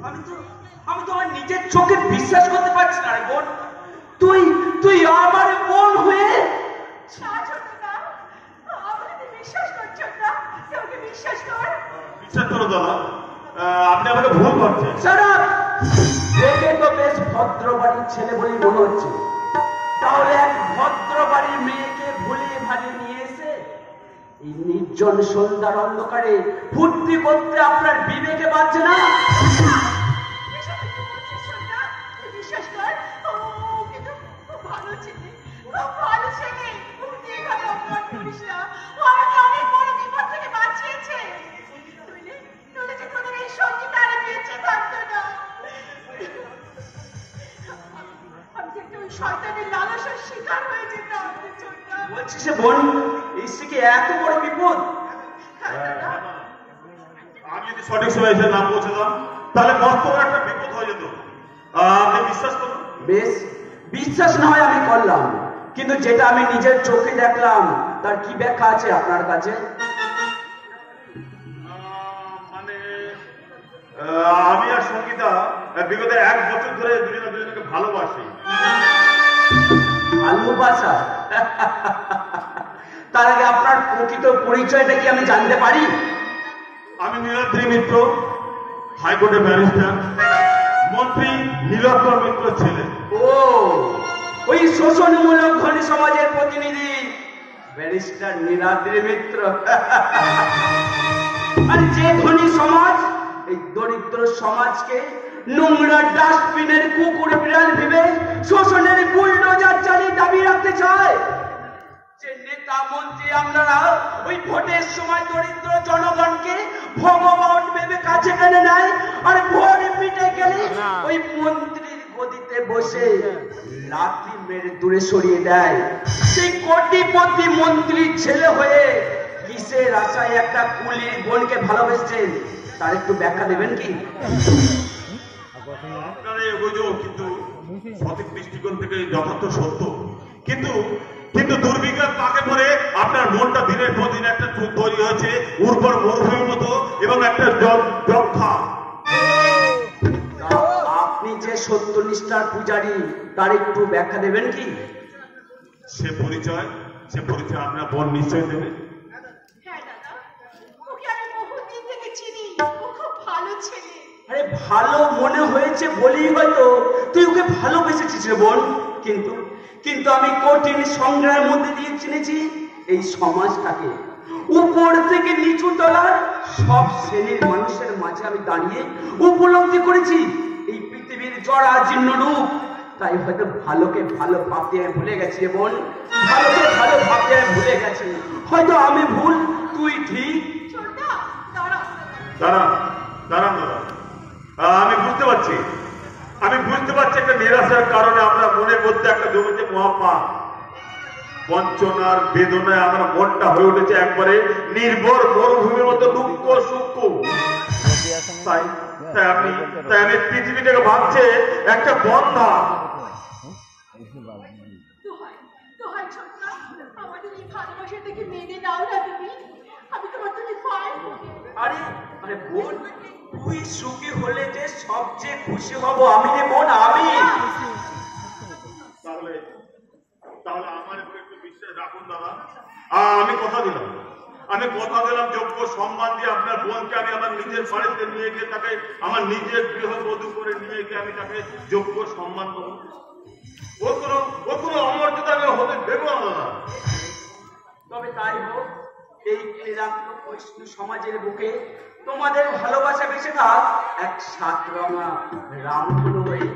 আমি তো আমার নিজের চোখে বিশ্বাস করতে পারছি না রে বোন। তুই আমার বোন হয়ে বিশ্বাস করছো না? বিশ্বাস করো দাদা, আপনি আমাকে ভুল করছেন। দেখে তো বেশ ভদ্র বাড়ির ছেলে বলেই মনে হচ্ছে, তাহলে এক ভদ্র বাড়ির মেয়েকে ভুলিয়ে ভালিয়ে নিয়ে এসে এই নির্জন সন্ধ্যার অন্ধকারে ফুর্তি করতে আপনার বিবেকে পাচ্ছে না? বিশ্বাস কর, কিন্তু খুব ভালো ছেলে, খুব ভালো ছেলে। আমাকে অনেক বড় বিপদ থেকে বাঁচিয়েছে। নইলে যে তোদের এই সঙ্গী তারা বেঁচে থাকতো না। আমি যে একটা ওই শয়তানের লালসার শিকার হয়ে যেতাম। বলছি সে বোন, এই থেকে এত বড় বিপদ? আমি যদি সঠিক সময় এসে না পৌঁছাতাম তাহলে বড় একটা বিপদ হয়ে যেত। আপনি বিশ্বাস করুন। বেশ, বিশ্বাস না হয় আমি করলাম, কিন্তু যেটা আমি নিজের চোখে দেখলাম তার কি ব্যাখ্যা আছে আপনার কাছে? মানে আমি আর সঙ্গীতা বিগত 1 বছর ধরে দুজনকে ভালোবাসি। ভালোবাসা? তার আগে আপনার প্রকৃত পরিচয়টা কি আমি জানতে পারি? আমি নীলাদ্রি মিত্র, হাইকোর্টের ব্যারিস্টার, মন্ত্রী নীলক্ষ মিত্র ছেলে। ও, ওই শোষণমূলক ধনী সমাজের প্রতিনিধি ব্যারিস্টার নীলাদ্রি মিত্র। আর যে ধনী সমাজ এই দরিদ্র সমাজকে নোংরা ডাস্টবিনের কুকুর বিড়াল ভেবে শোষণের বুলডোজার চালিয়ে দাবি রাখতে চায়, যে নেতা মন্ত্রী আপনারা ওই ভোটের সময় দরিদ্র জনগণকে ভগবান ভেবে কাছে টেনে নেয়, আর ভোট পিঠে গেলে ওই মন্ত্রীর গদিতে বসে লাথি মেরে দূরে সরিয়ে দেয়, সেই কোটিপতি মন্ত্রীর ছেলে হয়ে কিসের আশায় একটা কুলির বোনকে ভালোবেসেছেন তার একটু ব্যাখ্যা দেবেন কি? আপনার এই অভিযোগ কিন্তু সঠিক দৃষ্টিকোণ থেকে যথার্থ সত্য, কিন্তু দুর্ভিক্ষের তাকে পরে আপনার মনটা দিনের পর দিন একটা তৈরি হয়েছে উর্বর মরুভূমির মতো এবং একটা যক্ষা। আপনি যে সত্যনিষ্ঠার পূজারী তার একটু ব্যাখ্যা দেবেন কি? সে পরিচয় আপনার বোন নিশ্চয় দেবে। হ্যাঁ দাদা, ওকে আমি বহুদিন থেকে চিনি, ও খুব ভালো ছেলে। আরে ভালো মনে হয়েছে বলেই হয়তো তুই ওকে ভালোবেসেছিস রে বোন, কিন্তু আমি কঠিন সংগ্রামের মধ্যে দিয়ে চিনেছি এই সমাজটাকে। উপর থেকে নিচু তলার সব শ্রেণীর মানুষের মাঝে আমি দাঁড়িয়ে উপলব্ধি করেছি এই পৃথিবীর জরাজীর্ণ রূপ। তাই হয়তো ভালোকে ভালো ভাবতে আমি ভুলে গেছি রে বোন, ভালোকে ভালো ভাবতে আমি ভুলে গেছি। হয়তো আমি ভুল, তুই ঠিক। দাঁড়ান, আমি বুঝতে পারছি একটা নিরাশার কারণে আপনার মনের মধ্যে একটা জমেছে মহাপাপ। বঞ্চনার বেদনায় আমার মনটা হয়ে উঠেছে একবারে নির্ভর মরুভূমির মতো দুঃখ সুখ। তাই আমি পৃথিবীটাকে ভাবছে একটা বন্ধা। আমাদের এই ভালোবাসাটাকে মেনে নাও না তুমি, আমি তোমার তুমি পাই। আরে বোন, তুই সুখী হলে যে সবচেয়ে খুশি হব আমি রে বোন, আমি। তাহলে আমার উপর একটু বিশ্বাস রাখুন দাদা। আমি কথা দিলাম যোগ্য সম্মান দিয়ে আপনার বোনকে আমি আমার নিজের বাড়িতে নিয়ে গিয়ে তাকে আমার নিজের গৃহবধূ করে নিয়ে গিয়ে আমি তাকে যোগ্য সম্মান দেবো। ও কোনো অমর্যাদা আমি হতে দেব না দাদা। তবে তাই হোক, এই সমাজের বুকে তোমাদের ভালোবাসা বেঁচে থাক এক সাতরঙা রামধনু হয়ে।